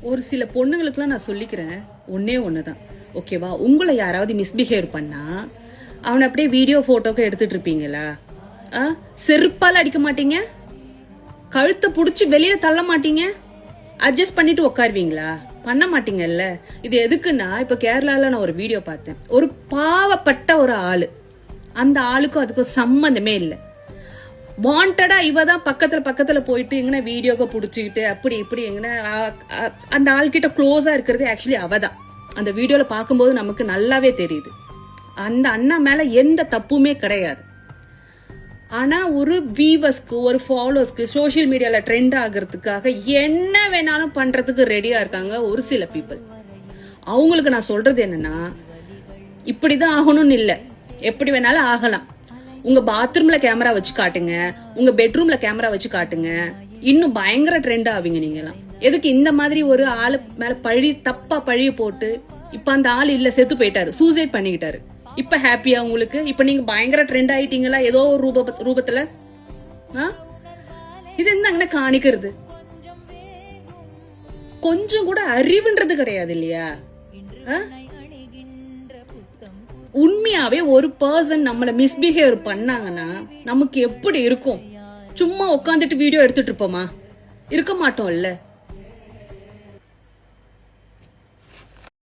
ஒரு சில பொண்ணுங்களுக்குலாம் நான் சொல்லிக்கிறேன், ஒன்னே ஒண்ணுதான், ஓகேவா? உங்களை யாராவது மிஸ்பிஹேவ் பண்ணா அவனை அப்படியே வீடியோ போட்டோக்கு எடுத்துட்டு இருப்பீங்களா? செருப்பால அடிக்க மாட்டீங்க, கழுத்தை புடிச்சு வெளியில தள்ள மாட்டீங்க, அட்ஜஸ்ட் பண்ணிட்டு உட்காருவீங்களா? பண்ண மாட்டீங்கல்ல. இது எதுக்குன்னா, இப்ப கேரளால நான் ஒரு வீடியோ பார்த்தேன். ஒரு பாவப்பட்ட ஒரு ஆளு, அந்த ஆளுக்கும் அதுக்கும் சம்மந்தமே இல்லை. வாண்டடா இவ தான் பக்கத்துல போயிட்டு எங்கன்னா வீடியோவை புடிச்சுக்கிட்டு அப்படி இப்படி எங்கன்னா அந்த ஆள்கிட்ட க்ளோஸா இருக்கிறது ஆக்சுவலி அவதான். அந்த வீடியோல பார்க்கும்போது நமக்கு நல்லாவே தெரியுது அந்த அண்ணா மேல எந்த தப்புமே கிடையாது. ஆனா ஒரு வியூவர்ஸ்க்கு, ஒரு ஃபாலோவர்ஸ்க்கு, சோசியல் மீடியால ட்ரெண்ட் ஆகிறதுக்காக என்ன வேணாலும் பண்றதுக்கு ரெடியா இருக்காங்க ஒரு சில பீப்புள். அவங்களுக்கு நான் சொல்றது என்னன்னா, இப்படிதான் ஆகணும்னு இல்ல, எப்படி வேணாலும் ஆகலாம். உங்க பாத்ரூம்ல கேமரா வச்சு காட்டுங்க, உங்க பெட்ரூம்ல கேமரா வச்சு காட்டுங்க, இன்னும் பயங்கர ட்ரெண்ட் ஆவீங்க நீங்கலாம். எதுக்கு இந்த மாதிரி ஒரு ஆளு மேல தப்பா பழிய போட்டு, இப்ப அந்த ஆள் இல்ல, செத்து போயிட்டாரு, சூசைட் பண்ணிக்கிட்டாரு. இப்ப ஹாப்பியா உங்களுக்கு? இப்ப நீங்க பயங்கர ட்ரெண்ட் ஆயிட்டீங்களா ஏதோ ஒரு ரூபத்துல? இது என்ன காணிக்கிறது? கொஞ்சம் கூட அறிவுன்றது கிடையாது இல்லையா? உண்மையாவே ஒரு பர்சன் நம்மள மிஸ்பிஹேவ் பண்ணாங்கன்னா நமக்கு எப்படி இருக்கும்? சும்மா உட்காந்துட்டு வீடியோ எடுத்துட்டு இருப்போமா? இருக்க மாட்டோம் இல்ல.